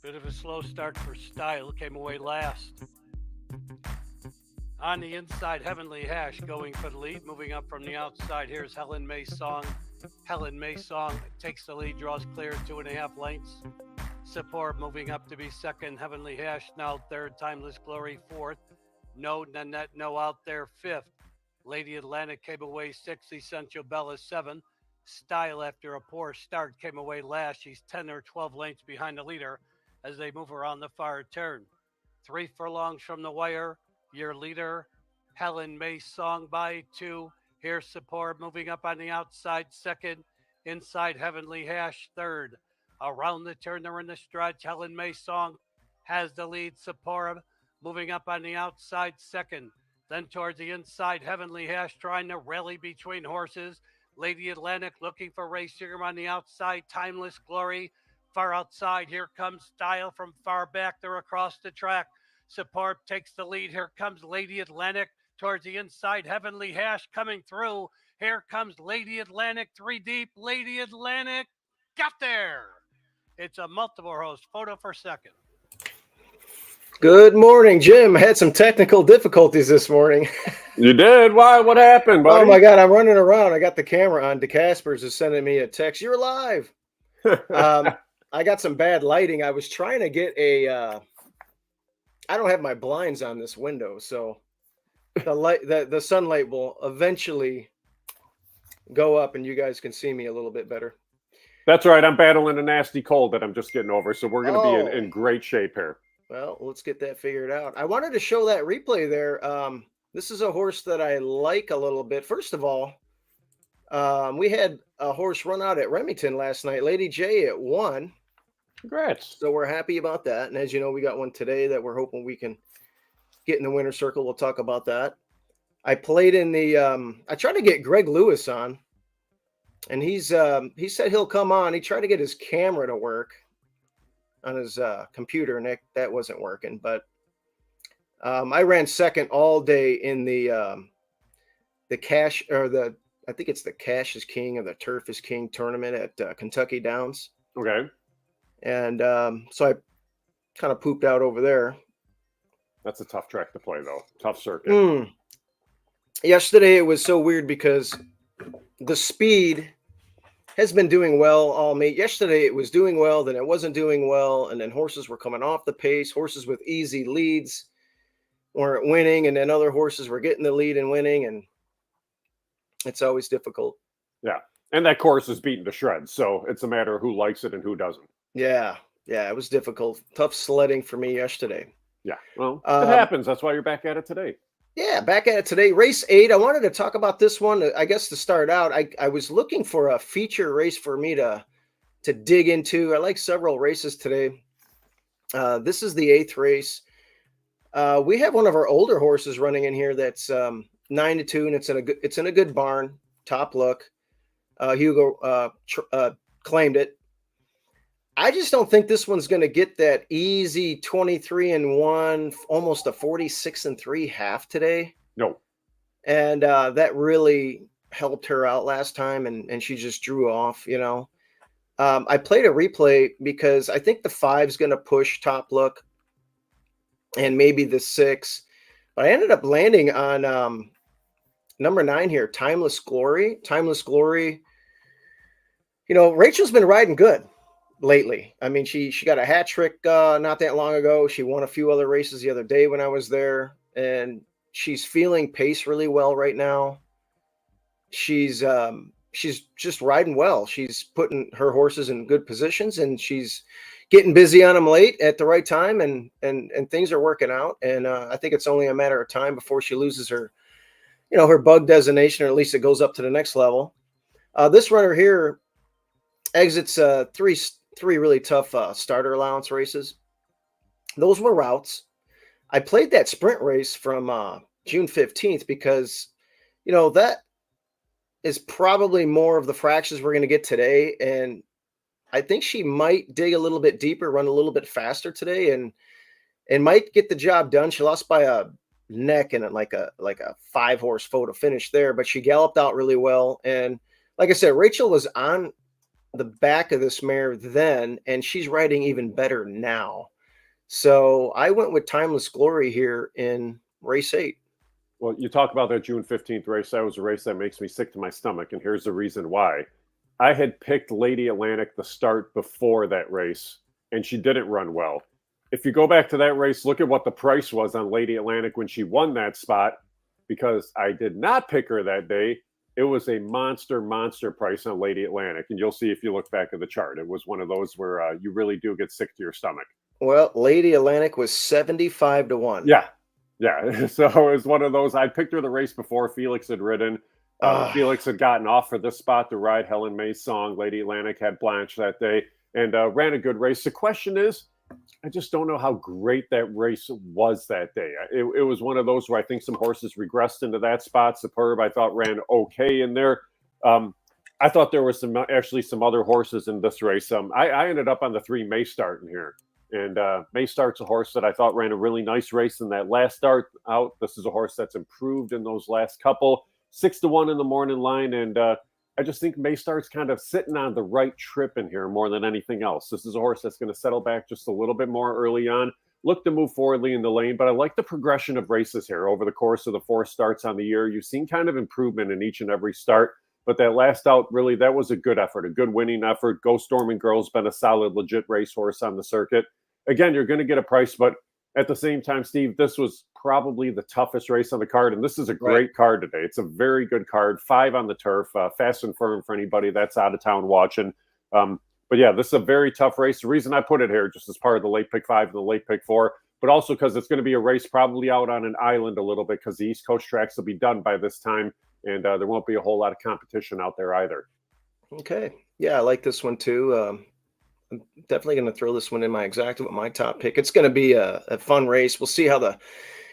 Bit of a slow start for Style. Came away last. On the inside, Heavenly Hash going for the lead. Moving up from the outside, here's Helen May Song. Helen May Song takes the lead, draws clear 2.5 lengths. Support moving up to be second. Heavenly Hash now third. Timeless Glory fourth. No Nanette No out there fifth. Lady Atlantic came away sixth. Essential Bella seventh. Style, after a poor start, came away last. She's 10 or 12 lengths behind the leader as they move around the far turn. 3 furlongs from the wire. Your leader, Helen May Song by 2. Here's Support moving up on the outside second. Inside Heavenly Hash third. Around the turn, they're in the stretch. Helen May Song has the lead. Sapporo moving up on the outside second. Then towards the inside, Heavenly Hash trying to rally between horses. Lady Atlantic looking for Ray Seagram on the outside. Timeless Glory far outside. Here comes Style from far back. They're across the track. Support takes the lead. Here comes Lady Atlantic towards the inside. Heavenly Hash coming through. Here comes Lady Atlantic, 3 deep. Lady Atlantic got there. It's a multiple host photo for second. Good morning, Jim. I had some technical difficulties this morning. You did? Why? What happened, buddy? Oh my God, I'm running around. I got the camera on. DeCaspers is sending me a text. You're live. I got some bad lighting. I was trying to get I don't have my blinds on this window, so the sunlight will eventually go up and you guys can see me a little bit better. That's right. I'm battling a nasty cold that I'm just getting over, so we're going to be in great shape here. Well, let's get that figured out. I wanted to show that replay there. This is a horse that I like a little bit. First of all, we had a horse run out at Remington last night. Lady J at 1. Congrats. So we're happy about that. And as you know, we got one today that we're hoping we can get in the winner's circle. We'll talk about that. I played in the I tried to get Greg Lewis on. And he said he'll come on. He tried to get his camera to work on his computer, and that wasn't working. But I ran second all day in the cash, or I think it's the Cash is King or the Turf is King tournament at Kentucky Downs. Okay. And so I kind of pooped out over there. That's a tough track to play, though. Tough circuit. Yesterday it was so weird because the speed has been doing well all meet. Yesterday it was doing well, then it wasn't doing well, and then horses were coming off the pace. Horses with easy leads weren't winning, and then other horses were getting the lead and winning, and it's always difficult. Yeah, and that course is beaten to shreds, so it's a matter of who likes it and who doesn't. Yeah, it was difficult. Tough sledding for me yesterday. Yeah, well, it happens. That's why you're back at it today. Yeah, back at it today. Race 8. I wanted to talk about this one. I guess to start out, I was looking for a feature race for me to dig into. I like several races today. This is the 8th race. We have one of our older horses running in here that's 9-2, and it's in a good barn. Top look. Hugo claimed it. I just don't think this one's going to get that easy 23-1, almost a 46-3 half today. No. And that really helped her out last time, and she just drew off, you know. I played a replay because I think the 5's going to push Top Look and maybe the 6. But I ended up landing on number 9 here, Timeless Glory. Timeless Glory, you know, Rachel's been riding good lately. I mean, she got a hat trick not that long ago. She won a few other races the other day when I was there, and she's feeling pace really well right now. She's just riding well. She's putting her horses in good positions, and she's getting busy on them late at the right time, and things are working out. And I think it's only a matter of time before she loses her, you know, her bug designation, or at least it goes up to the next level. This runner here exits three really tough starter allowance races. Those were routes. I played that sprint race from June 15th because, you know, that is probably more of the fractions we're going to get today. And I think she might dig a little bit deeper, run a little bit faster today, and might get the job done. She lost by a neck and like a 5-horse photo finish there, but she galloped out really well. And like I said, Rachel was on the back of this mare then, and she's riding even better now. So I went with Timeless Glory here in race 8. Well, you talk about that June 15th race. That was a race that makes me sick to my stomach, and here's the reason why. I had picked Lady Atlantic the start before that race, and she didn't run well. If you go back to that race, look at what the price was on Lady Atlantic when she won that spot, because I did not pick her that day. It was a monster price on Lady Atlantic, and you'll see if you look back at the chart. It was one of those where you really do get sick to your stomach. Well, Lady Atlantic was 75 to 1. Yeah. So it was one of those. I picked her the race before Felix had ridden. Felix had gotten off for this spot to ride Helen May's Song. Lady Atlantic had Blanche that day and ran a good race. The question is, I just don't know how great that race was that day. It was one of those where I think some horses regressed into that spot. Superb, I thought, ran okay in there. I thought there was some other horses in this race. I ended up on the 3 May start in here. And May Start's a horse that I thought ran a really nice race in that last start out. This is a horse that's improved in those last couple. 6 to 1 in the morning line. And I just think May Start's kind of sitting on the right trip in here more than anything else. This is a horse that's going to settle back just a little bit more early on. Look to move forwardly in the lane, but I like the progression of races here over the course of the 4 starts on the year. You've seen kind of improvement in each and every start. But that last out, really, that was a good effort, a good winning effort. Go Storming Girl's been a solid, legit racehorse on the circuit. Again, you're going to get a price, but at the same time, Steve, this was probably the toughest race on the card, and this is a great card today. It's a very good card, 5 on the turf, fast and firm for anybody that's out of town watching. But yeah, this is a very tough race. The reason I put it here, just as part of the late pick 5 and the late pick 4, but also because it's going to be a race probably out on an island a little bit because the East Coast tracks will be done by this time, and there won't be a whole lot of competition out there either. Okay. Yeah, I like this one too. I'm definitely going to throw this one in my exacta with my top pick. It's going to be a fun race. We'll see how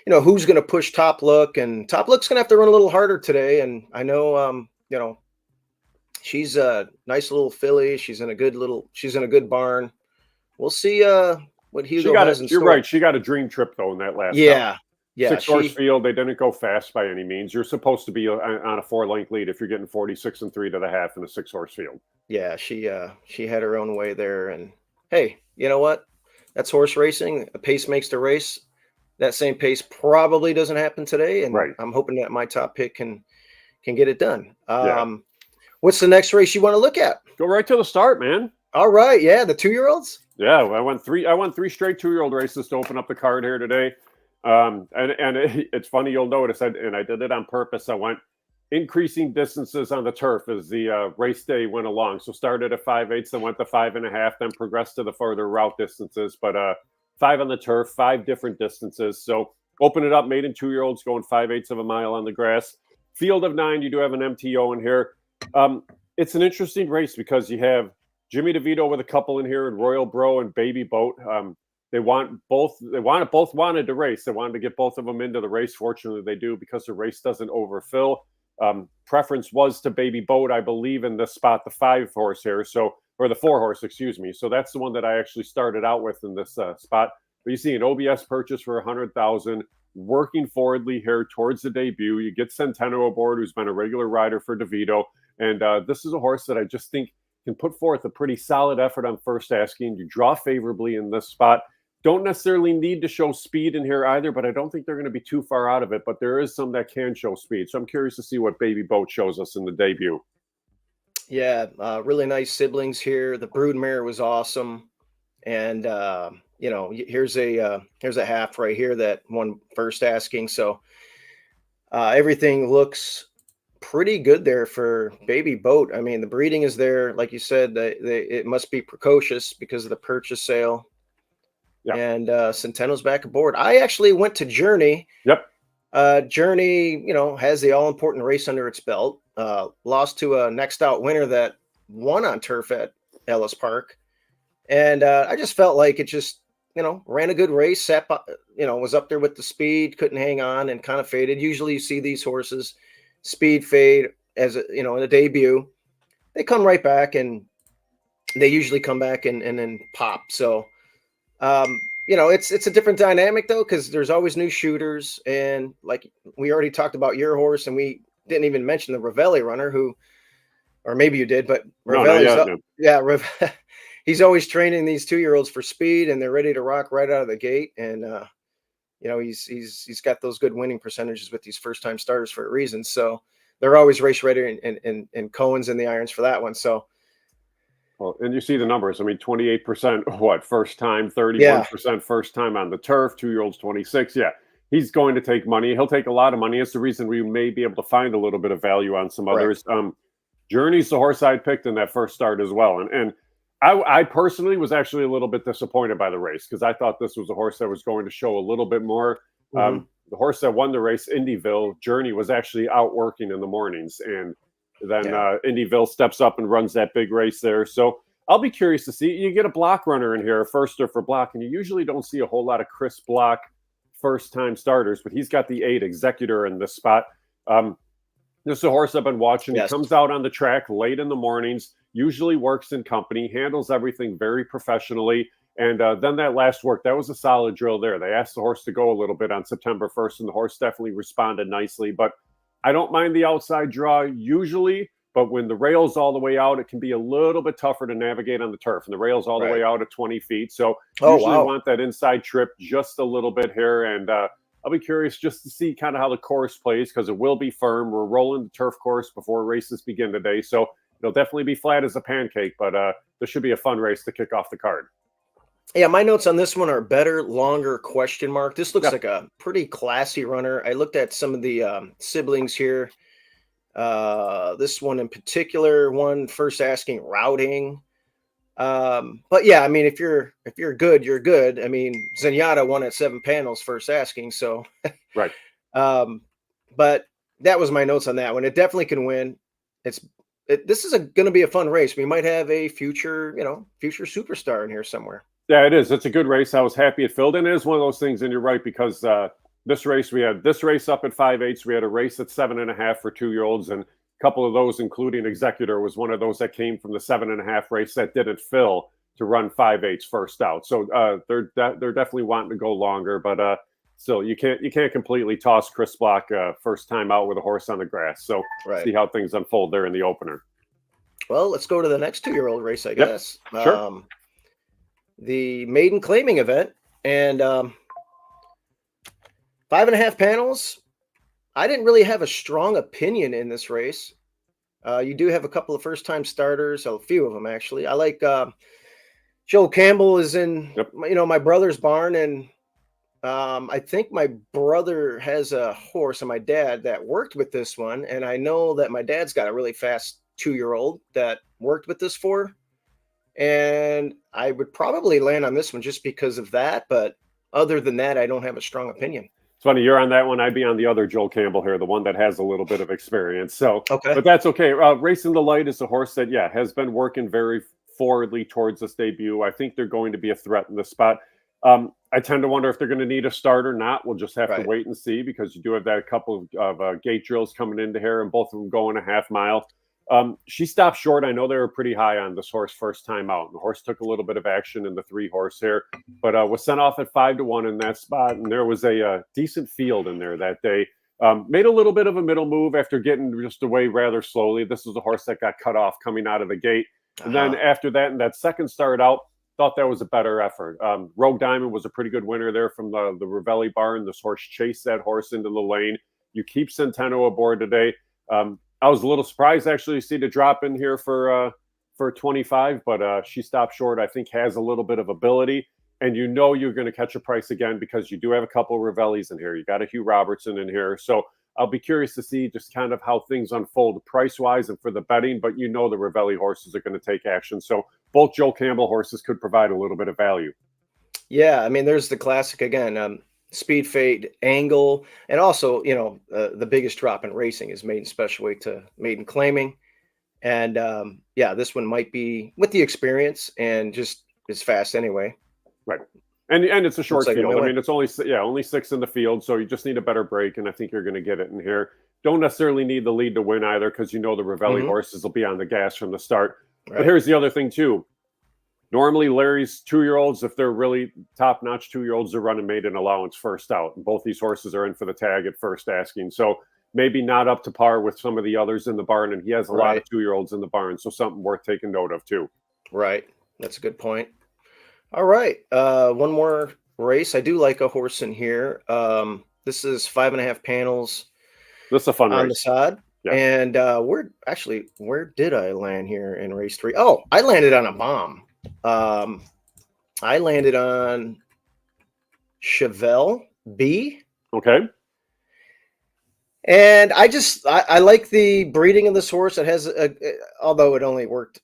who's going to push Top Look, and Top Look's going to have to run a little harder today. And I know, she's a nice little filly. She's in a good barn. We'll see what Hugo has in store. You're right. She got a dream trip though in that last. Yeah. 6-horse field. They didn't go fast by any means. You're supposed to be on a 4-length lead if you're getting 46 3 to the half in a 6-horse field. Yeah, she had her own way there. And hey, you know what? That's horse racing. A pace makes the race. That same pace probably doesn't happen today, and I'm hoping that my top pick can get it done. What's the next race you want to look at? Go right to the start, man. All right, yeah, the 2-year-olds. Yeah, I went 3 straight 2-year-old races to open up the card here today. It's funny, you'll notice, and I did it on purpose. I went increasing distances on the turf as the race day went along. So started at 5/8, then went to 5.5, then progressed to the further route distances. But 5 on the turf, 5 different distances. So open it up, maiden 2-year-olds going 5/8 of a mile on the grass. Field of 9, you do have an MTO in here. It's an interesting race because you have Jimmy DeVito with a couple in here, and Royal Bro and Baby Boat. They both wanted to race. They wanted to get both of them into the race. Fortunately, they do because the race doesn't overfill. Preference was to Baby Boat, I believe, in this spot, the 5-horse here. Or the 4-horse, excuse me. So that's the one that I actually started out with in this spot. But you see an OBS purchase for $100,000, working forwardly here towards the debut. You get Centeno aboard, who's been a regular rider for DeVito. And this is a horse that I just think can put forth a pretty solid effort on first asking. You draw favorably in this spot. Don't necessarily need to show speed in here either, but I don't think they're going to be too far out of it. But there is some that can show speed. So I'm curious to see what Baby Boat shows us in the debut. Yeah, really nice siblings here. The broodmare was awesome. And, here's a half right here that won first asking. So everything looks pretty good there for Baby Boat. I mean, the breeding is there. Like you said, it must be precocious because of the purchase sale. Yep. And Centeno's back aboard. I actually went to Journey. Yep. Journey, has the all-important race under its belt. Lost to a next out winner that won on turf at Ellis Park. And I just felt like it just, ran a good race, was up there with the speed, couldn't hang on and kind of faded. Usually you see these horses speed fade as in a debut. They come right back and they usually come back and then pop. So, it's a different dynamic though, because there's always new shooters. And like we already talked about your horse, and we didn't even mention the Ravelli runner, who or maybe you did, but No, not Ravelli's yet. up. No. Yeah, he's always training these 2-year-olds for speed, and they're ready to rock right out of the gate. And he's got those good winning percentages with these first time starters for a reason. So they're always race ready, and Cohen's in the irons for that one. So. Well, and you see the numbers. I mean, 28%, what, first time, 31% first time on the turf, 2-year-olds, 26. Yeah, he's going to take money. He'll take a lot of money. It's the reason we may be able to find a little bit of value on some others. Journey's the horse I picked in that first start as well. And I personally was actually a little bit disappointed by the race because I thought this was a horse that was going to show a little bit more. The horse that won the race, Indyville, Journey, was actually out working in the mornings. And then Indyville steps up and runs that big race there. So I'll be curious to see. You get a block runner in here, a firster for block, and you usually don't see a whole lot of Chris Block first-time starters, but he's got the 8 Executor in this spot. This is a horse I've been watching. Yes. He comes out on the track late in the mornings, usually works in company, handles everything very professionally. And then that last work, that was a solid drill there. They asked the horse to go a little bit on September 1st, and the horse definitely responded nicely. But I don't mind the outside draw usually, but when the rail's all the way out, it can be a little bit tougher to navigate on the turf. And the rail's all the way out at 20 feet. So usually want that inside trip just a little bit here. And I'll be curious just to see kind of how the course plays because it will be firm. We're rolling the turf course before races begin today. So it'll definitely be flat as a pancake, but this should be a fun race to kick off the card. Yeah, my notes on this one are better, longer, question mark. This looks like a pretty classy runner. I looked at some of the siblings here. This one in particular, one first asking routing. But yeah, I mean, if you're good, you're good. I mean, Zenyatta won at 7 panels first asking. So, right. But that was my notes on that one. It definitely can win. This is going to be a fun race. We might have a future superstar in here somewhere. Yeah, it is. It's a good race. I was happy it filled. And it is one of those things, and you're right, because this race, we had this race up at 5/8. We had a race at 7.5 for 2-year-olds, and a couple of those, including Executor, was one of those that came from the 7.5 race that didn't fill to run 5/8 first out. So they're definitely wanting to go longer, but still, you can't completely toss Chris Block first time out with a horse on the grass. So see how things unfold there in the opener. Well, let's go to the next 2-year-old race, I guess. Sure. The maiden claiming event, and 5.5 panels. I didn't really have a strong opinion in this race. You do have a couple of first-time starters, a few of them actually. I like Joe Campbell is in my brother's barn, and I think my brother has a horse and my dad that worked with this one, and I know that my dad's got a really fast 2-year-old that worked with this 4. And I would probably land on this one just because of that. But other than that, I don't have a strong opinion. It's funny, you're on that one. I'd be on the other Joel Campbell here, the one that has a little bit of experience. So, but that's okay. Racing the Light is a horse that, has been working very forwardly towards this debut. I think they're going to be a threat in the spot. I tend to wonder if they're going to need a start or not. We'll just have to wait and see because you do have that couple of gate drills coming into here and both of them going a half mile. She stopped short. I know they were pretty high on this horse first time out. The horse took a little bit of action in the 3-horse here, but was sent off at 5-1 in that spot. And there was a decent field in there that day. Made a little bit of a middle move after getting just away rather slowly. This was a horse that got cut off coming out of the gate. And then after that, in that second start out, thought that was a better effort. Rogue Diamond was a pretty good winner there from the Ravelli barn. This horse chased that horse into the lane. You keep Centeno aboard today. I was a little surprised actually to see the drop in here for 25, but she stopped short. I think has a little bit of ability, and you're going to catch a price again because you do have a couple of Ravellis in here. You got a Hugh Robertson in here, so I'll be curious to see just kind of how things unfold price wise and for the betting. But the Ravelli horses are going to take action, so both Joel Campbell horses could provide a little bit of value. Yeah, I mean, there's the classic again. Speed Fade, Angle, and also, the biggest drop in racing is maiden special weight to maiden claiming. And this one might be with the experience and just is fast anyway. Right. And it's a short field. I mean, it's only 6 in the field. So you just need a better break. And I think you're going to get it in here. Don't necessarily need the lead to win either because the Ravelli horses will be on the gas from the start. Right. But here's the other thing too. Normally, Larry's 2-year-olds, if they're really top-notch 2-year-olds, are running maiden allowance first out. And both these horses are in for the tag at first asking. So maybe not up to par with some of the others in the barn, and he has a lot of Right. 2-year-olds in the barn, so something worth taking note of too. Right. That's a good point. All right. One more race. I do like a horse in here. This is 5.5 panels This is a fun on the race. side. Yeah. And where did I land here in race 3? Oh, I landed on a bomb. I landed on Chevelle B. Okay. And I like the breeding of this horse. It has although it only worked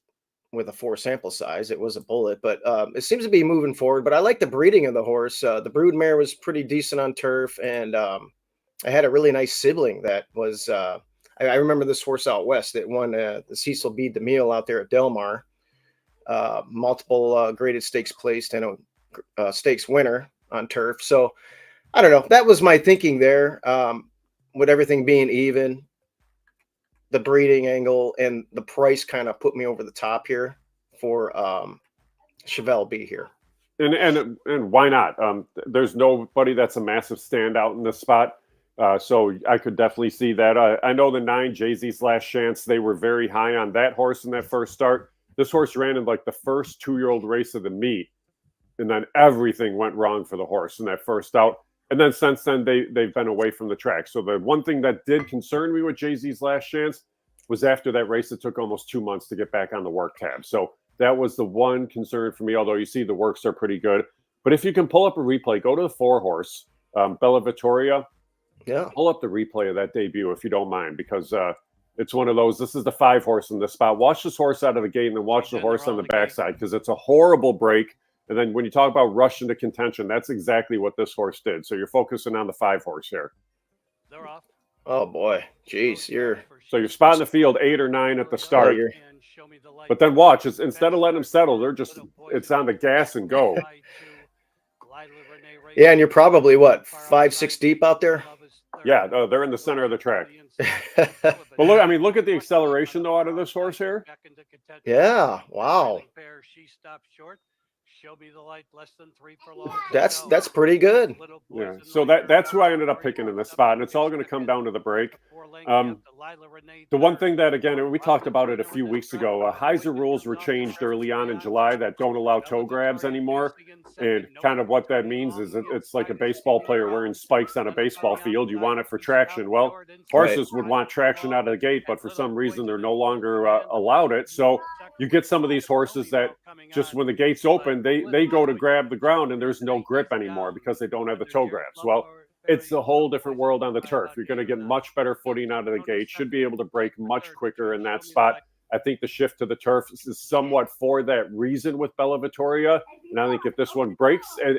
with a 4 sample size, it was a bullet, but it seems to be moving forward. But I like the breeding of the horse. The brood mare was pretty decent on turf, and I had a really nice sibling that was. I remember this horse out west that won the Cecil B. DeMille out there at Del Mar. Multiple graded stakes placed and a stakes winner on turf. So I don't know. That was my thinking there. With everything being even, the breeding angle and the price kind of put me over the top here for Chevelle B here. And why not? There's nobody that's a massive standout in this spot. So I could definitely see that. I know the 9, Jay-Z's Last Chance, they were very high on that horse in that first start. This horse ran in like the first 2-year-old race of the meet, and then everything went wrong for the horse in that first out. And then since then, they've been away from the track. So the one thing that did concern me with Jay-Z's Last Chance was after that race, it took almost 2 months to get back on the work tab. So that was the one concern for me, although you see the works are pretty good. But if you can pull up a replay, go to the 4-horse, Bella Vittoria. Yeah. Pull up the replay of that debut if you don't mind, because it's one of those. This is the 5-horse in this spot. Watch this horse out of the gate and then watch the horse on the backside, because it's a horrible break. And then when you talk about rush into contention, that's exactly what this horse did. So you're focusing on the 5-horse here. They're off. Oh boy, jeez, you're spotting the field 8 or 9 at the start. But then watch, instead of letting them settle, it's on the gas and go. Yeah, and you're probably what, 5, 6 deep out there? Yeah, they're in the center of the track. But look at the acceleration though out of this horse here. Yeah, wow. Show me the light, less than 3 furlongs. That's pretty good. Yeah. So that's who I ended up picking in this spot, and it's all going to come down to the break. The one thing that, again, we talked about it a few weeks ago, Heiser rules were changed early on in July that don't allow toe grabs anymore. And kind of what that means is it's like a baseball player wearing spikes on a baseball field. You want it for traction. Well, horses would want traction out of the gate, but for some reason they're no longer allowed it. So you get some of these horses that just when the gates open, they go to grab the ground and there's no grip anymore because they don't have the toe grabs. Well, it's a whole different world on the turf. You're going to get much better footing out of the gate, should be able to break much quicker in that spot. I think the shift to the turf is somewhat for that reason with Bella Vittoria. And I think if this one breaks and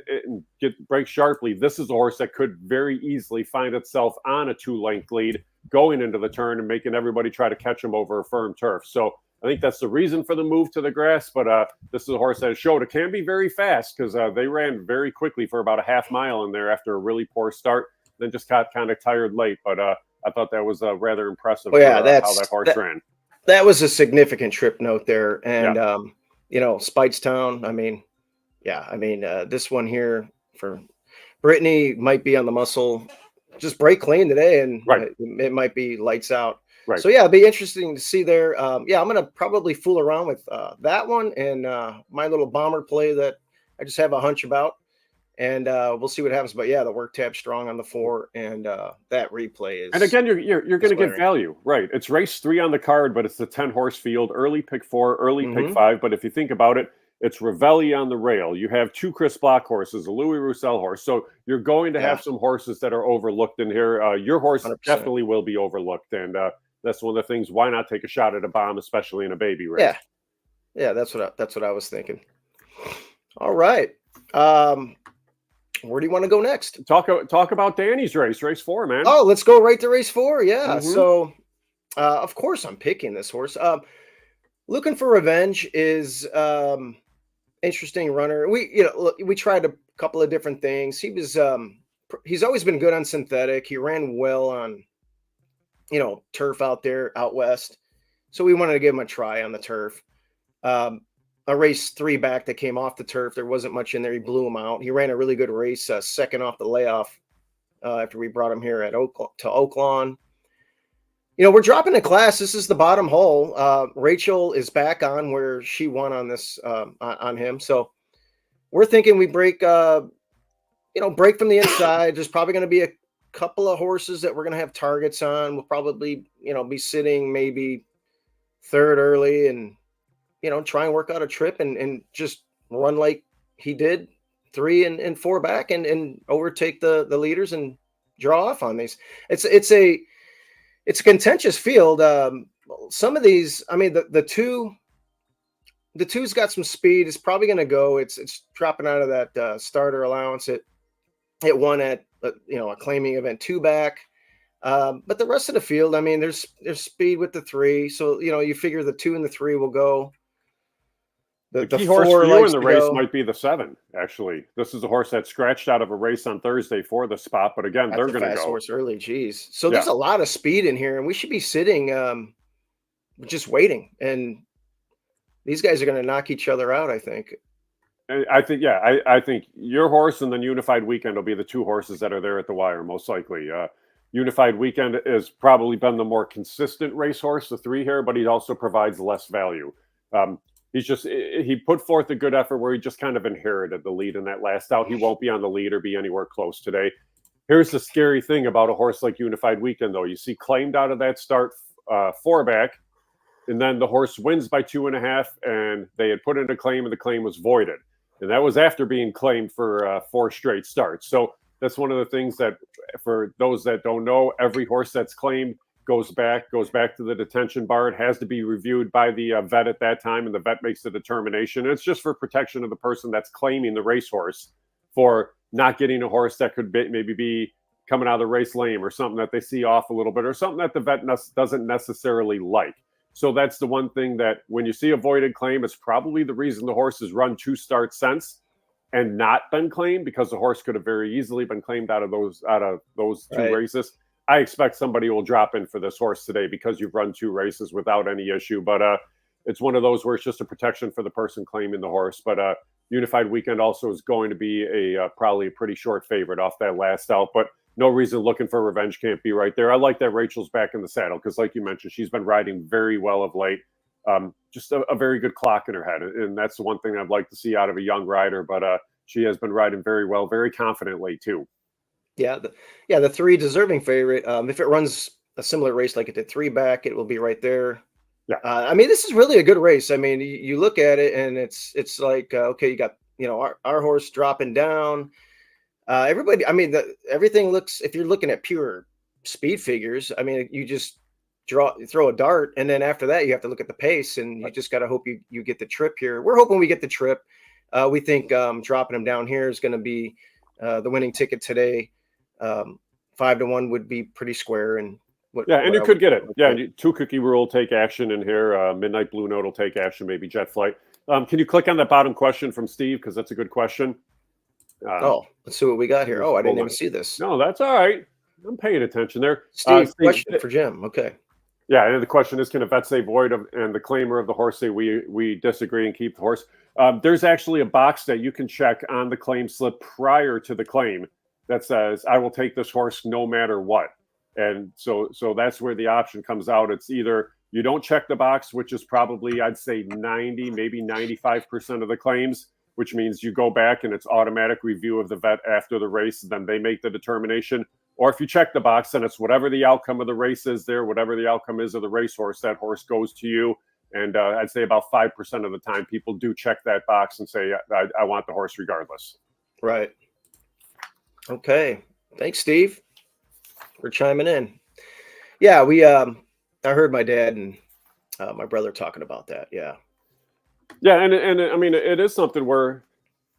breaks sharply, this is a horse that could very easily find itself on a 2-length lead going into the turn and making everybody try to catch him over a firm turf. So I think that's the reason for the move to the grass. But this is a horse that showed it can be very fast, because they ran very quickly for about a half mile in there after a really poor start, then just got kind of tired late. But I thought that was rather impressive how that horse ran. That was a significant trip note there. And, Speightstown, this one here for Brittany might be on the muscle. Just break clean today, and it might be lights out. Right. So, yeah, it'd be interesting to see there. I'm going to probably fool around with that one and my little bomber play that I just have a hunch about. And we'll see what happens. But, yeah, the work tab strong on the 4, and that replay is. And, again, you're going to get value. Right. It's race 3 on the card, but it's the 10-horse field, early pick 4, early pick 5. But if you think about it, it's Ravelli on the rail. You have 2 Chris Block horses, a Louis Roussel horse. So you're going to have some horses that are overlooked in here. Your horse 100%. Definitely will be overlooked. And that's one of the things. Why not take a shot at a bomb, especially in a baby race? Yeah, that's what I was thinking. All right. Where do you want to go next? Talk about Danny's race 4, man. Oh, let's go right to race 4. Yeah. So, of course, I'm picking this horse. Looking for Revenge is interesting runner. We tried a couple of different things. He's always been good on synthetic. He ran well on turf out there out west. So we wanted to give him a try on the turf. A race 3 back that came off the turf. There wasn't much in there. He blew him out. He ran a really good race, second off the layoff after we brought him here at Oaklawn. We're dropping a class. This is the bottom hole. Rachel is back on where she won on this on him. So we're thinking we break break from the inside. There's probably going to be a couple of horses that we're going to have targets on. We'll probably be sitting maybe third early and try and work out a trip and just run like he did 3 and 4 back and overtake the leaders and draw off on these. It's a contentious field. Some of these, I mean, the two's got some speed. It's probably going to go. It's dropping out of that starter allowance. It won at a claiming event 2 back. But the rest of the field, I mean, there's speed with the 3. So you figure the 2 and the 3 will go. The key horse for you in the race might be the 7. Actually, this is a horse that scratched out of a race on Thursday for the spot. But again, they're going to go. Horse early, geez. So there's a lot of speed in here, and we should be sitting, just waiting. And these guys are going to knock each other out, I think. I think, I think your horse and then Unified Weekend will be the 2 horses that are there at the wire, most likely. Unified Weekend has probably been the more consistent racehorse, the 3 here, but he also provides less value. He put forth a good effort where he just kind of inherited the lead in that last out. He won't be on the lead or be anywhere close today. Here's the scary thing about a horse like Unified Weekend, though. You see claimed out of that start 4 back, and then the horse wins by 2.5, and they had put in a claim, and the claim was voided. And that was after being claimed for 4 straight starts. So that's one of the things that, for those that don't know, every horse that's claimed goes back to the detention bar. It has to be reviewed by the vet at that time, and the vet makes the determination. And it's just for protection of the person that's claiming the racehorse for not getting a horse that could maybe be coming out of the race lame or something that they see off a little bit or something that the vet doesn't necessarily like. So that's the one thing that when you see a voided claim, it's probably the reason the horse has run 2 starts since and not been claimed, because the horse could have very easily been claimed out of those 2 races. I expect somebody will drop in for this horse today because you've run 2 races without any issue. But it's one of those where it's just a protection for the person claiming the horse. But Unified Weekend also is going to be probably a pretty short favorite off that last out. But no reason looking for revenge can't be right there. I like that Rachel's back in the saddle because, like you mentioned, she's been riding very well of late. Just a very good clock in her head. And that's the one thing I'd like to see out of a young rider. But she has been riding very well, very confidently too. Yeah, the 3 deserving favorite. If it runs a similar race like it did 3 back, it will be right there. Yeah. I mean, this is really a good race. I mean, you look at it and it's like, okay, you got, our horse dropping down. Everybody, I mean, everything looks, if you're looking at pure speed figures, I mean, you just throw a dart. And then after that, you have to look at the pace, and you just got to hope you get the trip here. We're hoping we get the trip. We think dropping them down here is going to be the winning ticket today. 5-1 would be pretty square, and and you could get it. Yeah, 2 Cookie Rule will take action in here. Midnight Blue Note will take action. Maybe Jet Flight. Can you click on that bottom question from Steve, because that's a good question? Let's see what we got here. I didn't even see this. No, that's all right. I'm paying attention there. Steve, question for Jim. Okay. Yeah, and the question is, can a vet say void and the claimer of the horse say we disagree and keep the horse? There's actually a box that you can check on the claim slip prior to the claim that says, I will take this horse no matter what. And so that's where the option comes out. It's either you don't check the box, which is probably, I'd say 90, maybe 95% of the claims, which means you go back and it's automatic review of the vet after the race, and then they make the determination. Or if you check the box, then it's whatever the outcome of the race is there, whatever the outcome is of the racehorse, that horse goes to you. And I'd say about 5% of the time people do check that box and say, I want the horse regardless. Right. Okay. Thanks, Steve, for chiming in. Yeah, I heard my dad and my brother talking about that. Yeah. Yeah, and I mean, it is something where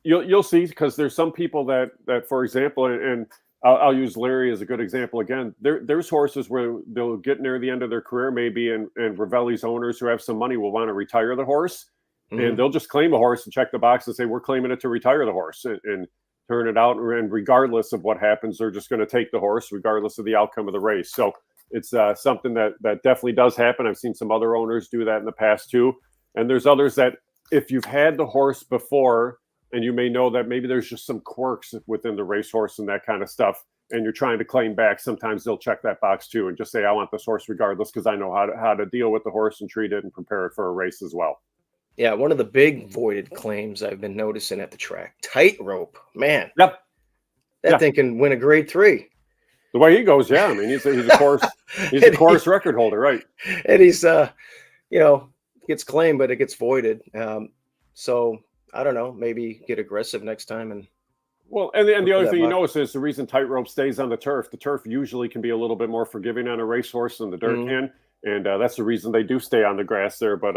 you'll see, because there's some people that for example, and I'll use Larry as a good example again. There's horses where they'll get near the end of their career maybe, and Ravelli's owners who have some money will want to retire the horse, and they'll just claim a horse and check the box and say, we're claiming it to retire the horse, and turn it out. And regardless of what happens, they're just going to take the horse regardless of the outcome of the race. So it's something that definitely does happen. I've seen some other owners do that in the past too. And there's others that if you've had the horse before, and you may know that maybe there's just some quirks within the racehorse and that kind of stuff, and you're trying to claim back, sometimes they'll check that box too and just say, I want this horse regardless because I know how to deal with the horse and treat it and prepare it for a race as well. Yeah, one of the big voided claims I've been noticing at the track, tightrope. Man, Yep. that thing can win a grade 3. The way he goes, yeah. I mean, he's a course record holder, right? And he's gets claimed, but it gets voided. So I don't know, maybe get aggressive next time. And the other thing you notice is the reason tightrope stays on the turf usually can be a little bit more forgiving on a racehorse than the dirt can. And that's the reason they do stay on the grass there. But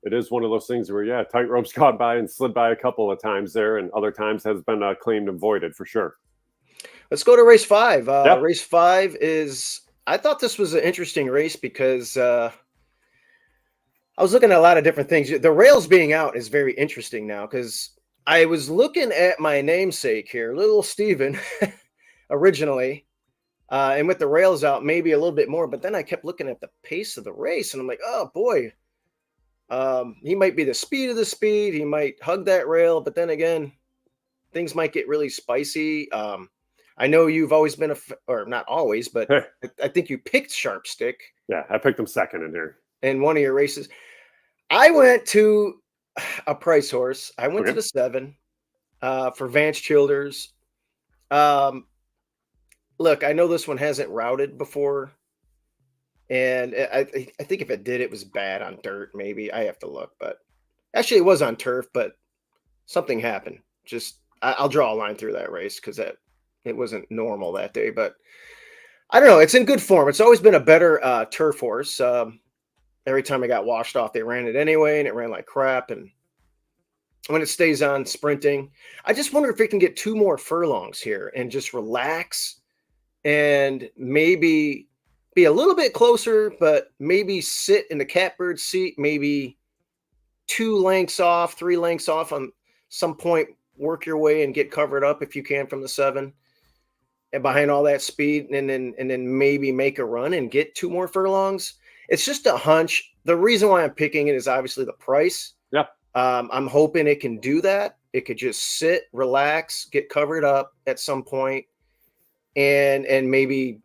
it is one of those things where, yeah, tightrope's gone by and slid by a couple of times there, and other times has been claimed and voided for sure. Let's go to race 5. Race 5 is, I thought this was an interesting race because I was looking at a lot of different things. The rails being out is very interesting now because I was looking at my namesake here, little Steven, originally, and with the rails out, maybe a little bit more. But then I kept looking at the pace of the race, and I'm like, oh, boy. He might be the speed of the speed. He might hug that rail. But then again, things might get really spicy. I know you've always been or not always, but I think you picked Sharp Stick. Yeah, I picked him second in here. In one of your races. I went to a price horse. I went to the 7 for Vance Childers. Look, I know this one hasn't routed before. And I think if it did, it was bad on dirt, maybe. I have to look. But actually, it was on turf, but something happened. Just I'll draw a line through that race because it wasn't normal that day. But I don't know. It's in good form. It's always been a better turf horse. Every time it got washed off, they ran it anyway, and it ran like crap. And when it stays on sprinting, I just wonder if it can get 2 more furlongs here and just relax and maybe be a little bit closer, but maybe sit in the catbird seat, maybe 2 lengths off, 3 lengths off on some point, work your way and get covered up if you can from the 7 and behind all that speed, and then maybe make a run and get 2 more furlongs. It's just a hunch. The reason why I'm picking it is obviously the price. Yeah. I'm hoping it can do that. It could just sit, relax, get covered up at some point, and maybe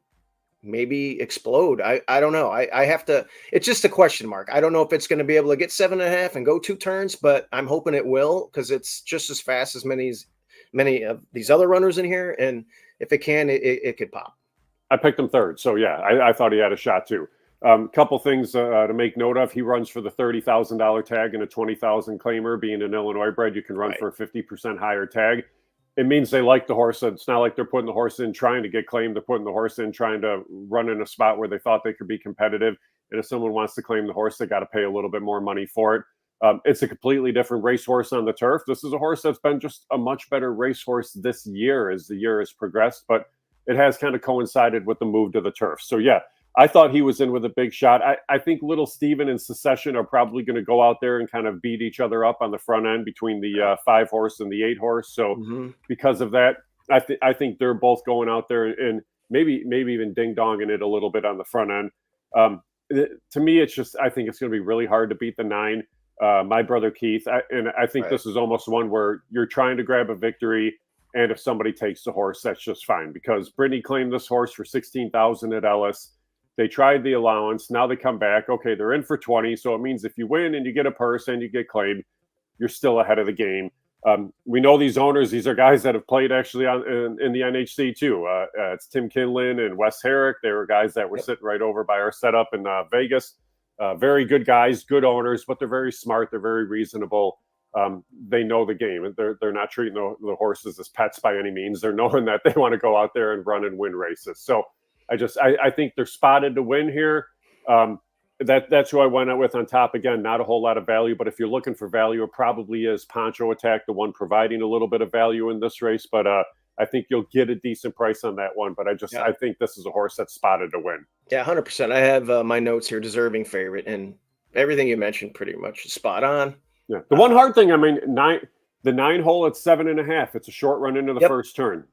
explode. I don't know. I have to. It's just a question mark. I don't know if it's going to be able to get 7.5 and go 2 turns, but I'm hoping it will because it's just as fast as many of these other runners in here. And if it can, it could pop. I picked him third, so yeah, I thought he had a shot too. Couple things to make note of. He runs for the $30,000 tag and a $20,000 claimer. Being an Illinois bred, you can run for a 50% higher tag. It means they like the horse. It's not like they're putting the horse in trying to get claimed. They're putting the horse in trying to run in a spot where they thought they could be competitive. And if someone wants to claim the horse, they got to pay a little bit more money for it. It's a completely different racehorse on the turf. This is a horse that's been just a much better racehorse this year as the year has progressed, but it has kind of coincided with the move to the turf. So yeah, I thought he was in with a big shot. I think Little Steven and Secession are probably going to go out there and kind of beat each other up on the front end between the 5 horse and the 8 horse. So because of that, I think they're both going out there and maybe even ding-donging it a little bit on the front end. To me, it's just, I think it's going to be really hard to beat the 9. My brother Keith, I think this is almost one where you're trying to grab a victory, and if somebody takes the horse, that's just fine, because Brittany claimed this horse for $16,000 at Ellis. They tried the allowance. Now they come back. Okay, they're in for 20. So it means if you win and you get a purse and you get claimed, you're still ahead of the game. We know these owners. These are guys that have played actually in the NHC too. It's Tim Kinlan and Wes Herrick. They were guys that were sitting right over by our setup in Vegas. Very good guys, good owners, but they're very smart. They're very reasonable. They know the game. They're not treating the horses as pets by any means. They're knowing that they want to go out there and run and win races. So I think they're spotted to win here. That's who I went out with on top. Again, not a whole lot of value, but if you're looking for value, it probably is Poncho Attack, the one providing a little bit of value in this race. But I think you'll get a decent price on that one. But I think this is a horse that's spotted to win. Yeah, 100%. I have my notes here, deserving favorite, and everything you mentioned pretty much is spot on. Yeah. The one hard thing, I mean, the 9 hole at 7.5. It's a short run into the first turn.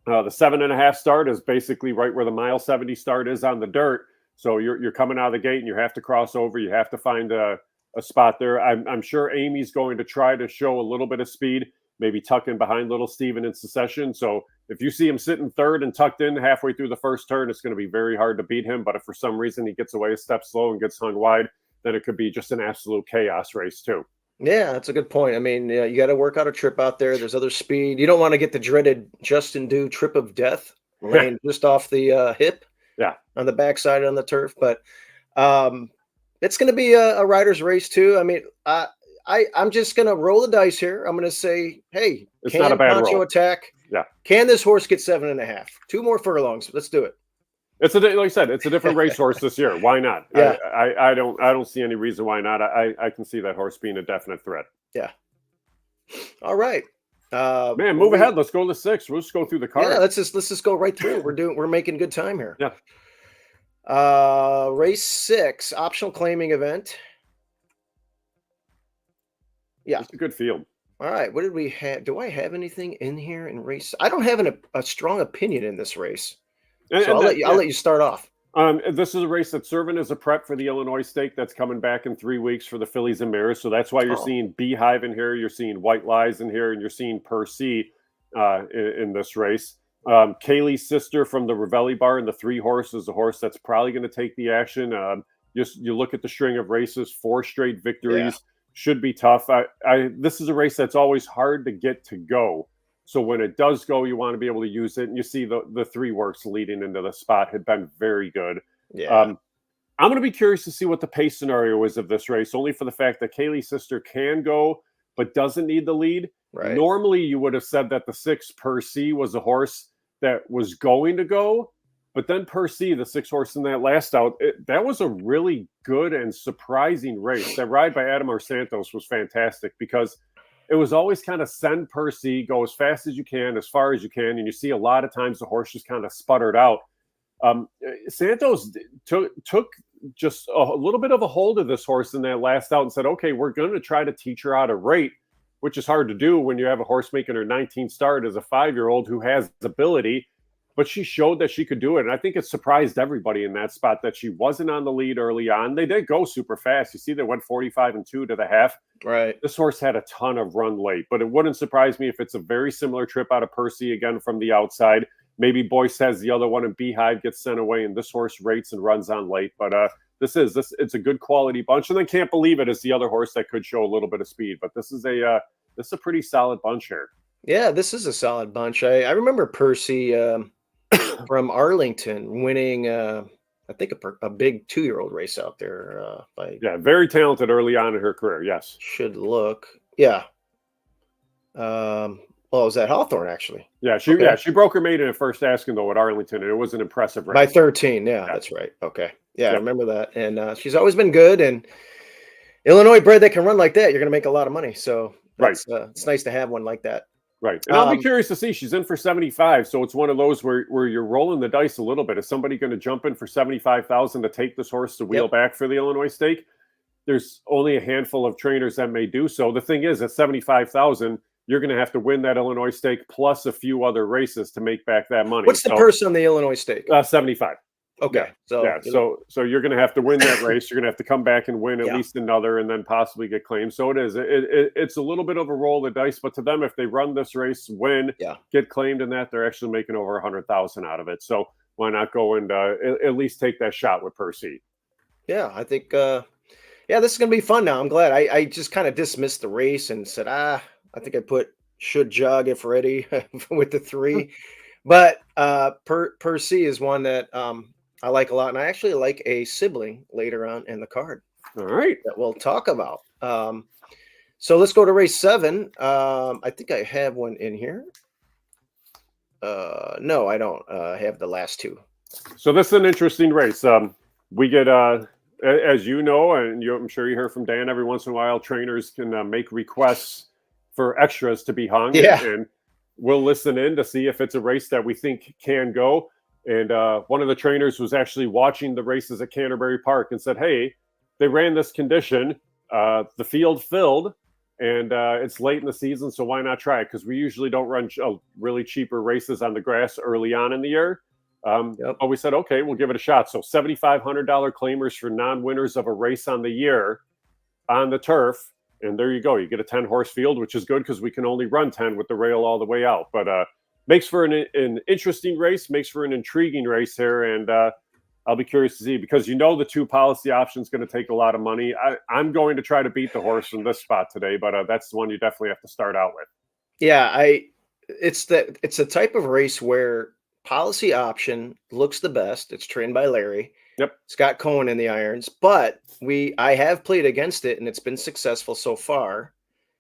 The 7.5 start is basically right where the mile 70 start is on the dirt. So you're coming out of the gate and you have to cross over. You have to find a spot there. I'm sure Amy's going to try to show a little bit of speed. maybe tuck in behind little Steven in succession. So if you see him sitting third and tucked in halfway through the first turn, it's going to be very hard to beat him. But if for some reason he gets away a step slow and gets hung wide, then it could be just an absolute chaos race too. Yeah, that's a good point. I mean, you got to work out a trip out there. There's other speed. You don't want to get the dreaded Justin Dew trip of death, laying just off the hip. Yeah, on the backside on the turf. But it's going to be a rider's race too. I mean, I'm just going to roll the dice here. I'm going to say, hey, it's not a bad Poncho roll. Attack? Yeah. Can this horse get 7.5? 2 more furlongs. Let's do it. It's like I said, it's a different racehorse this year. Why not? Yeah. I don't see any reason why not. I can see that horse being a definite threat. Yeah. All right. Man, move ahead. Let's go to 6. We'll just go through the card. Yeah, let's just go right through. We're making good time here. Yeah. Race 6, optional claiming event. Yeah. It's a good field. All right. What did we have? Do I have anything in here in race? I don't have a strong opinion in this race. So I'll let you start off. This is a race that's serving as a prep for the Illinois Stake that's coming back in 3 weeks for the Fillies and Mares. So that's why you're seeing Beehive in here, you're seeing White Lies in here, and you're seeing Percy in this race. Kaylee's sister from the Ravelli Bar in the 3 horse is a horse that's probably going to take the action. You look at the string of races, 4 straight victories, should be tough. This is a race that's always hard to get to go. So when it does go, you want to be able to use it. And you see the 3 works leading into the spot had been very good. Yeah. I'm going to be curious to see what the pace scenario is of this race, only for the fact that Kaylee's sister can go, but doesn't need the lead. Right. Normally, you would have said that the 6 Percy was a horse that was going to go, but then Percy, the 6 horse in that last out, that was a really good and surprising race. That ride by Adamar Santos was fantastic because it was always kind of send Percy, go as fast as you can, as far as you can. And you see a lot of times the horse just kind of sputtered out. Santos took just a little bit of a hold of this horse in that last out and said, okay, we're going to try to teach her how to rate, which is hard to do when you have a horse making her 19th start as a 5-year-old who has ability. But she showed that she could do it. And I think it surprised everybody in that spot that she wasn't on the lead early on. They did go super fast. You see, they went 45-2 to the half. Right. This horse had a ton of run late, but it wouldn't surprise me if it's a very similar trip out of Percy again from the outside. Maybe Boyce has the other one and Beehive gets sent away and this horse rates and runs on late. But it's a good quality bunch. And then Can't Believe It is the other horse that could show a little bit of speed. But this is a pretty solid bunch here. Yeah, this is a solid bunch. I remember Percy from Arlington winning, I think, a big 2-year-old race out there. Very talented early on in her career. Yes. Should look. Yeah. Well, it was at Hawthorne, actually. Yeah, she broke her maiden at first asking, though, at Arlington, and it was an impressive race. By 13, yeah, that's right. Okay. Yeah, I remember that. And she's always been good. And Illinois bred that can run like that, you're going to make a lot of money. So it's nice to have one like that. Right. And I'll be curious to see. She's in for 75. So it's one of those where you're rolling the dice a little bit. Is somebody going to jump in for 75,000 to take this horse to wheel back for the Illinois Stake? There's only a handful of trainers that may do so. The thing is, at 75,000, you're going to have to win that Illinois Stake plus a few other races to make back that money. What's the purse on the Illinois Stake? 75. Okay. So you're going to have to win that race. You're going to have to come back and win at least another and then possibly get claimed. So it's a little bit of a roll of the dice, but to them, if they run this race, win, get claimed in that, they're actually making over 100,000 out of it. So why not go and at least take that shot with Percy? Yeah, I think, this is going to be fun now. I'm glad. I just kind of dismissed the race and said, I think I put should jog if ready with the 3. But Percy is one that I like a lot, and I actually like a sibling later on in the card. All right, that we'll talk about. So let's go to race 7. I think I have one in here. No, I don't have the last 2. So this is an interesting race. We get, as you know, and I'm sure you hear from Dan every once in a while, trainers can make requests for extras to be hung. And we'll listen in to see if it's a race that we think can go. And one of the trainers was actually watching the races at Canterbury Park and said, hey, they ran this condition. The field filled, and it's late in the season, so why not try it? Because we usually don't run really cheaper races on the grass early on in the year. But we said, okay, we'll give it a shot. So $7,500 claimers for non-winners of a race on the year on the turf. And there you go. You get a 10-horse field, which is good because we can only run 10 with the rail all the way out. But makes for an interesting race, makes for an intriguing race here. And I'll be curious to see, because the two policy options going to take a lot of money. I'm going to try to beat the horse in this spot today, but that's the one you definitely have to start out with. Yeah, it's a type of race where policy option looks the best. It's trained by Larry. Yep. Scott Cohen in the irons, but I have played against it and it's been successful so far.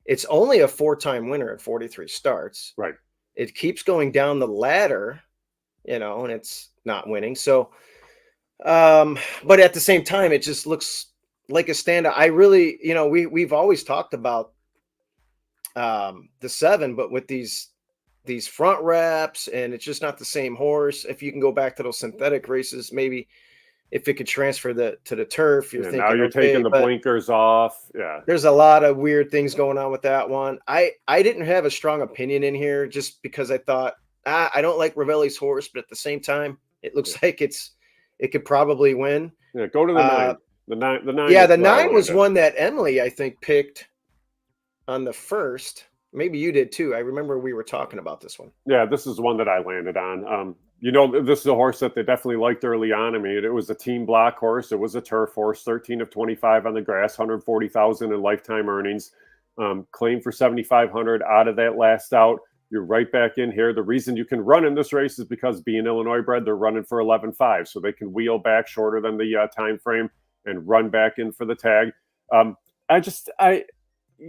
It's only a 4-time winner at 43 starts. Right. It keeps going down the ladder, and it's not winning. So, but at the same time, it just looks like a standout. I really, we've always talked about the 7, but with these front wraps, and it's just not the same horse. If you can go back to those synthetic races, maybe if it could transfer to the turf, you're thinking, now you're taking the blinkers off. Yeah. There's a lot of weird things going on with that one. I didn't have a strong opinion in here just because I thought, I don't like Ravelli's horse, but at the same time, it looks like it could probably win. Yeah, go to the 9. The 9. Yeah, the 9 was one that Emily, I think, picked on the first. Maybe you did too. I remember we were talking about this one. Yeah, this is one that I landed on. This is a horse that they definitely liked early on. I mean, it was a team block horse. It was a turf horse, 13 of 25 on the grass, 140,000 in lifetime earnings. Claimed for 7,500 out of that last out. You're right back in here. The reason you can run in this race is because being Illinois bred, they're running for 11.5, so they can wheel back shorter than the time frame and run back in for the tag.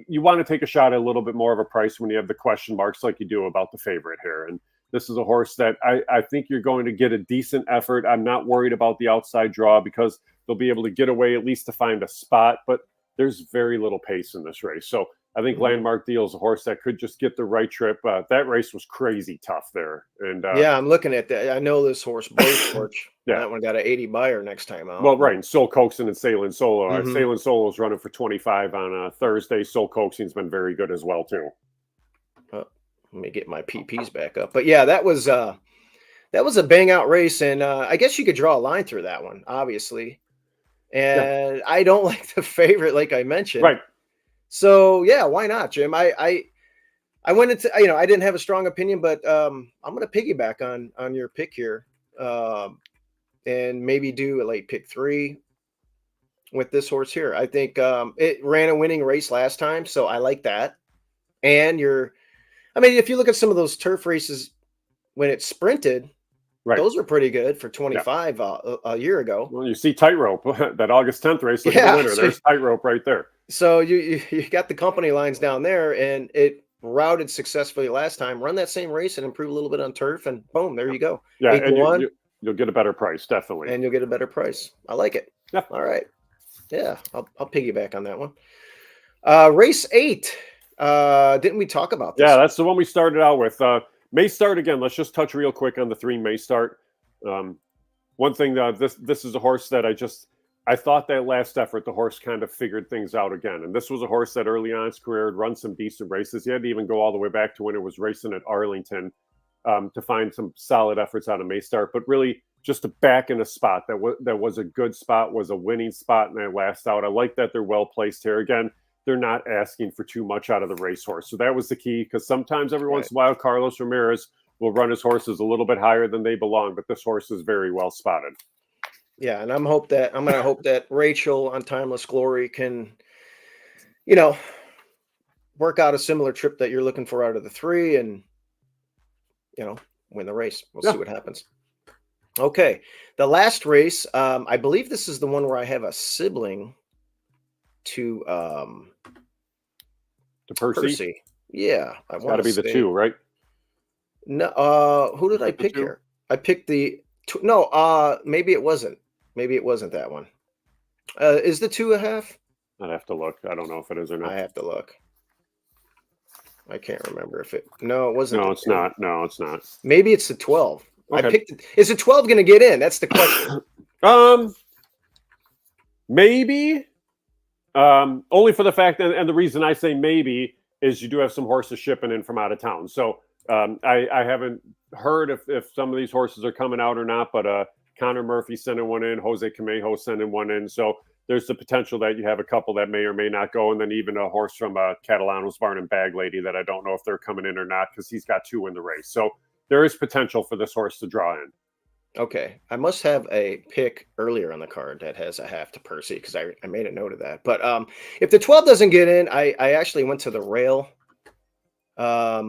You want to take a shot at a little bit more of a price when you have the question marks like you do about the favorite here. And this is a horse that I think you're going to get a decent effort. I'm not worried about the outside draw because they'll be able to get away at least to find a spot, but there's very little pace in this race. So I think Landmark Deal is a horse that could just get the right trip. That race was crazy tough there. And yeah, I'm looking at that. I know this horse, Blaztorch. Yeah. That one got an 80 buyer next time out. Well, right. And Soul Coaxing and Sailing Solo. Mhm. Sailing Solo is running for 25 on Thursday. Soul Coaxing's been very good as well, too. Let me get my PPs back up. But yeah, that was a bang out race. And I guess you could draw a line through that one, obviously. And I don't like the favorite, like I mentioned. Right. So yeah, why not, Jim? I went into, I didn't have a strong opinion, but I'm going to piggyback on your pick here, and maybe do a late pick 3 with this horse here. I think it ran a winning race last time, so I like that. And if you look at some of those turf races when it sprinted, right, those were pretty good for 25 a year ago. Well, you see Tightrope, that August 10th race, look at the winner. There's Tightrope right there. So you got the company lines down there, and it routed successfully last time. Run that same race and improve a little bit on turf, and boom, there you go. Yeah, and you'll get a better price, definitely. And you'll get a better price. I like it. Yeah. All right. Yeah, I'll piggyback on that one. Race 8. Didn't we talk about this? Yeah, that's the one we started out with. May start again. Let's just touch real quick on the 3 May start. One thing, this is a horse that I thought that last effort, the horse kind of figured things out again. And this was a horse that early on in his career had run some decent races. He had to even go all the way back to when it was racing at Arlington to find some solid efforts out of May start. But really just to back in a spot that was a good spot, was a winning spot in that last out. I like that they're well placed here. Again, they're not asking for too much out of the racehorse. So that was the key, because sometimes every once in a while, Carlos Ramirez will run his horses a little bit higher than they belong, but this horse is very well spotted. Yeah, and I'm going to hope that Rachel on Timeless Glory can, work out a similar trip that you're looking for out of the 3 and, win the race. We'll see what happens. Okay. The last race, I believe this is the one where I have a sibling to Percy. Yeah. It's got to be the 2, right? No, who did I pick here? I picked the maybe it wasn't. Maybe it wasn't that one. Is the 2.5? I'd have to look. I don't know if it is or not. I have to look. I can't remember if it. No, it wasn't. No, it's not. No, it's not. Maybe it's the 12. Okay. I picked it. Is the 12 going to get in? That's the question. Maybe. Only for the fact, and the reason I say maybe is you do have some horses shipping in from out of town. So I haven't heard if some of these horses are coming out or not, but Connor Murphy sending one in, Jose Camejo sending one in. So there's the potential that you have a couple that may or may not go, and then even a horse from Catalano's Barn and Bag Lady that I don't know if they're coming in or not because he's got 2 in the race. So there is potential for this horse to draw in. Okay, I must have a pick earlier on the card that has a half to Percy because I made a note of that. But if the 12 doesn't get in, I actually went to the rail. How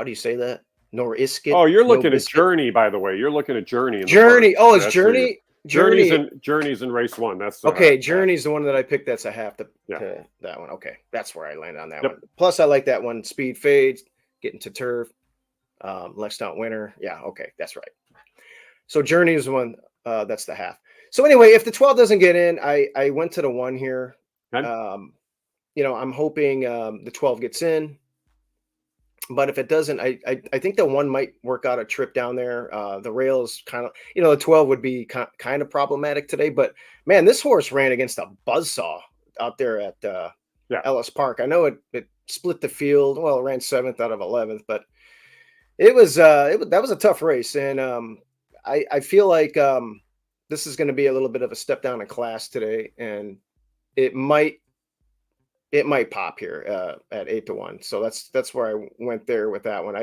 do you say that? Noriskit. Oh, you're looking at Journey, by the way. You're looking at Journey. Journey. Oh, it's Journey. Journey's in race 1. That's okay. Journey's the one that I picked. That's a half to that one. Okay, that's where I landed on that one. Plus, I like that one. Speed Fades, getting to turf. Lex Out Winner. Yeah, okay, that's right. So Journey is the one. That's the half. So anyway, if the 12 doesn't get in, I went to the 1 here. Okay. I'm hoping the 12 gets in. But if it doesn't, I think the 1 might work out a trip down there. The rail is kind of, the 12 would be kind of problematic today. But man, this horse ran against a buzzsaw out there at Ellis Park. I know it split the field. Well, it ran 7th out of 11th, but that was a tough race. And I feel like this is going to be a little bit of a step down in class today, and it might pop here at 8-1. So that's where I went there with that one.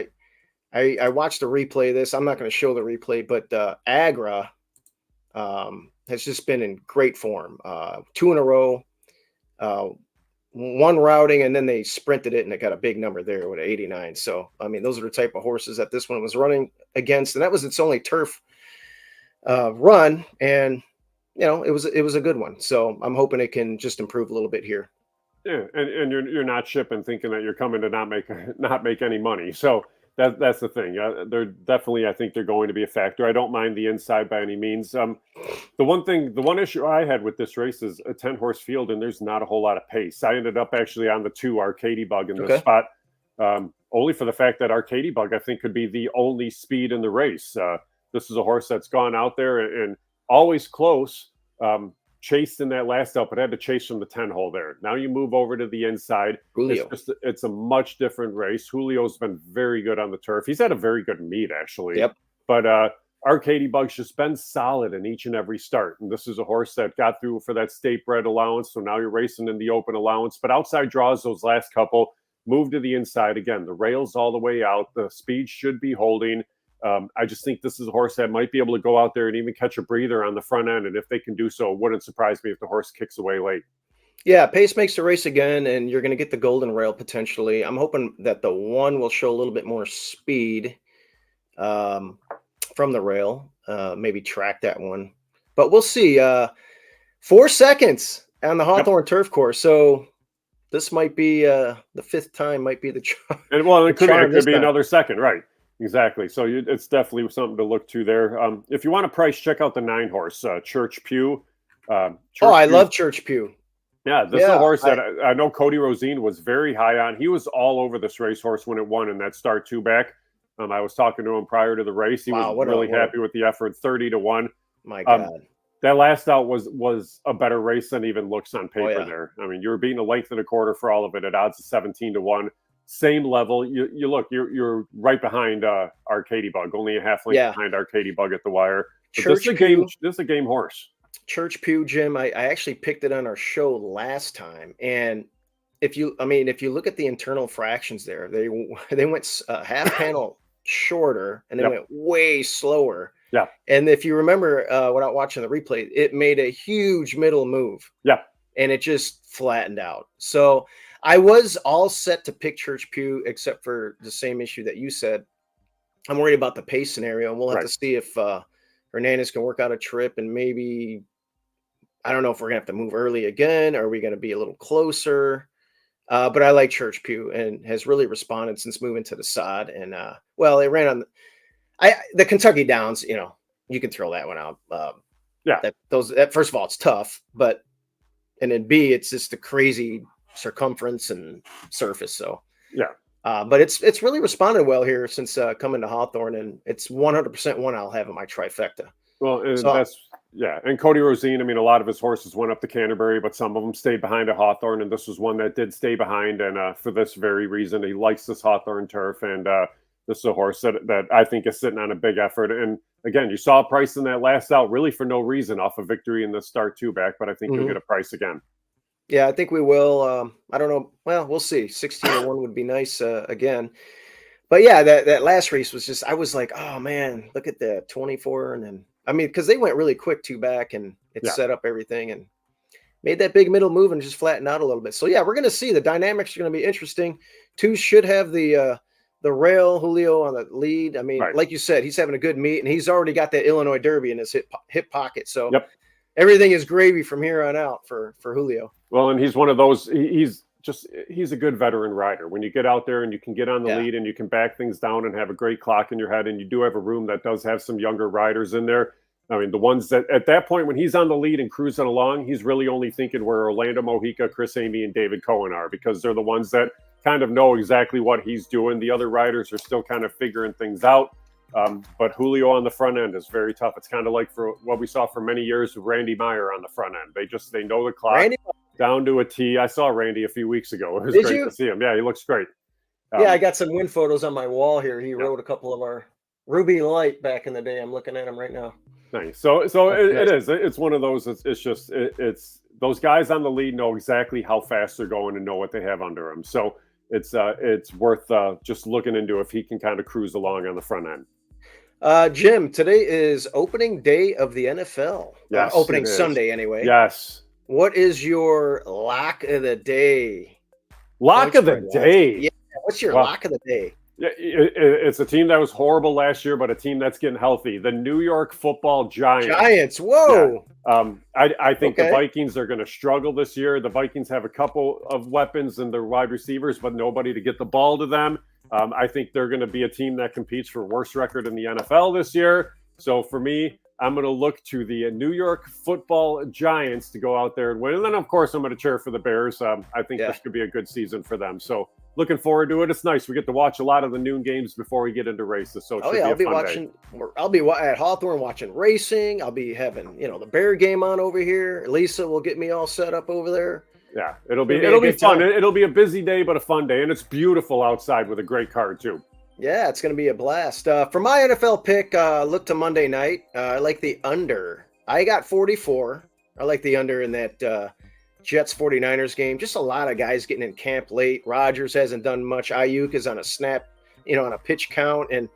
I watched the replay of this. I'm not going to show the replay, but Agra has just been in great form. 2 in a row, 1 routing, and then they sprinted it, and it got a big number there with 89. So, I mean, those are the type of horses that this one was running against, and that was its only turf run, and it was a good one. So I'm hoping it can just improve a little bit here. Yeah, and you're not shipping thinking that you're coming to not make any money. So that's the thing. They're definitely, I think they're going to be a factor. I don't mind the inside by any means. The one issue I had with this race is a 10-horse field, and there's not a whole lot of pace. I ended up actually on the 2 Arcady Bug in this spot, only for the fact that Arcady Bug I think could be the only speed in the race. This is a horse that's gone out there and always close. Chased in that last up, but had to chase from the 10 hole there. Now you move over to the inside. Julio. It's a much different race. Julio's been very good on the turf. He's had a very good meet, actually. Yep. But Arcady Bug's just been solid in each and every start. And this is a horse that got through for that state bred allowance. So now you're racing in the open allowance. But outside draws, those last couple, move to the inside. Again, the rail's all the way out. The speed should be holding. I just think this is a horse that might be able to go out there and even catch a breather on the front end. And if they can do so, it wouldn't surprise me if the horse kicks away late. Yeah, pace makes the race again, and you're going to get the golden rail potentially. I'm hoping that the 1 will show a little bit more speed from the rail, maybe track that one. But we'll see. 4 seconds on the Hawthorne turf course. So this might be the 5th time, might be the charm. And well, it could be another second, right? Exactly. So it's definitely something to look to there. If you want a price, check out the 9-horse Church Pew. I love Church Pew. Yeah, this is a horse that I know Cody Rosine was very high on. He was all over this racehorse when it won in that start 2 back. I was talking to him prior to the race. He was really happy with the effort, 30-1. My God. That last out was a better race than even looks on paper there. I mean, you were beating a length and a quarter for all of it at odds of 17-1. Same level. You look, you're right behind Arcady Bug, only a half length behind Arcady Bug at the wire. But this is a game horse. Church Pew, Jim. I actually picked it on our show last time, and if you look at the internal fractions there, they went half panel shorter, and they went way slower. Yeah. And if you remember, without watching the replay, it made a huge middle move. Yeah. And it just flattened out. So I was all set to pick Church Pew, except for the same issue that you said. I'm worried about the pace scenario, and we'll have to see if Hernandez can work out a trip, and maybe, I don't know if we're going to have to move early again. Or are we going to be a little closer? But I like Church Pew and has really responded since moving to the sod. And, it ran on the Kentucky Downs, you can throw that one out. First of all, it's tough, and then B, it's just the crazy circumference and surface. So but it's really responded well here since coming to Hawthorne, and it's 100% one I'll have in my trifecta. Well, and Cody Rosine, I mean, a lot of his horses went up to Canterbury, but some of them stayed behind at Hawthorne, and this was one that did stay behind, and for this very reason, he likes this Hawthorne turf, and this is a horse that I think is sitting on a big effort. And again, you saw a price in that last out really for no reason off a victory in the start two back, but I think you'll get a price again. Yeah, I think we will. I don't know. Well, we'll see. 16-1 would be nice again. But yeah, that last race was just, I was like, oh man, look at that 24. And then, I mean, because they went really quick two back and it set up everything and made that big middle move and just flattened out a little bit. So yeah, we're going to see the dynamics are going to be interesting. Two should have the rail, Julio on the lead. I mean, like you said, he's having a good meet and he's already got that Illinois Derby in his hip pocket. So everything is gravy from here on out for Julio. Well, and he's one of those, he's a good veteran rider. When you get out there and you can get on the lead and you can back things down and have a great clock in your head, and you do have a room that does have some younger riders in there. I mean, the ones that at that point when he's on the lead and cruising along, he's really only thinking where Orlando Mojica, Chris Amy, and David Cohen are, because they're the ones that kind of know exactly what he's doing. The other riders are still kind of figuring things out. But Julio on the front end is very tough. It's kind of like for what we saw for many years with Randy Meyer on the front end. They know the clock down to a T. I saw Randy a few weeks ago. It was great to see him. Yeah, he looks great. Yeah, I got some win photos on my wall here. He rode a couple of our Ruby Light back in the day. I'm looking at him right now. Nice. So it is. It's one of those. It's those guys on the lead know exactly how fast they're going and know what they have under them. So it's worth just looking into if he can kind of cruise along on the front end. Jim, today is opening day of the NFL. Yes, opening Sunday anyway. Yes. What is your lock of the day? Lock of the day. Yeah. What's your lock of the day? Yeah, it's a team that was horrible last year, but a team that's getting healthy. The New York Football Giants. Giants. Whoa. Yeah. I think the Vikings are going to struggle this year. The Vikings have a couple of weapons in their wide receivers, but nobody to get the ball to them. I think they're going to be a team that competes for worst record in the NFL this year. So for me, I'm going to look to the New York Football Giants to go out there and win. And then, of course, I'm going to cheer for the Bears. I think this could be a good season for them. So looking forward to it. It's nice. We get to watch a lot of the noon games before we get into races. So I'll be watching. I'll be at Hawthorne watching racing. I'll be having the Bear game on over here. Lisa will get me all set up over there. Yeah, it'll be fun. It'll be a busy day, but a fun day, and it's beautiful outside with a great card too. Yeah, it's going to be a blast. For my NFL pick, look to Monday night. I like the under. I got 44. I like the under in that Jets 49ers game. Just a lot of guys getting in camp late. Rodgers hasn't done much. Ayuk is on a snap, on a pitch count, and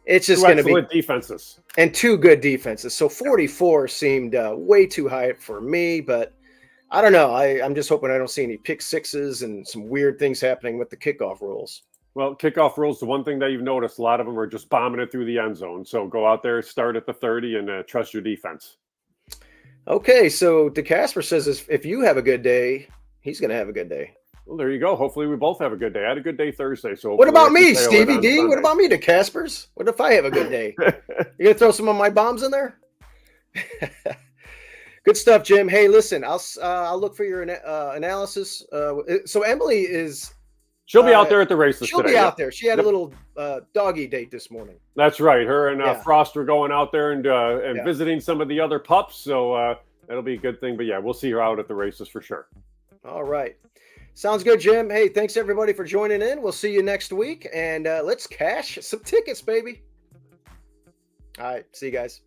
it's just going to be defenses and two good defenses. So 44 seemed way too high for me, but I don't know. I'm just hoping I don't see any pick sixes and some weird things happening with the kickoff rules. Well, kickoff rules, the one thing that you've noticed, a lot of them are just bombing it through the end zone. So go out there, start at the 30, and trust your defense. Okay, so DeCasper says if you have a good day, he's going to have a a day. Well, there you go. Hopefully we both have a good day. I had a good day Thursday. So what about me, Stevie D? What about me, DeCaspers? What if I have a good day? You going to throw some of my bombs in there? Good stuff, Jim. Hey, listen, I'll look for your analysis. So Emily is... She'll be out there at the races today. She'll be out there. She had a little doggy date this morning. That's right. Her and Frost were going out there and visiting some of the other pups. So that'll be a good thing. But yeah, we'll see her out at the races for sure. All right. Sounds good, Jim. Hey, thanks everybody for joining in. We'll see you next week. And let's cash some tickets, baby. All right. See you guys.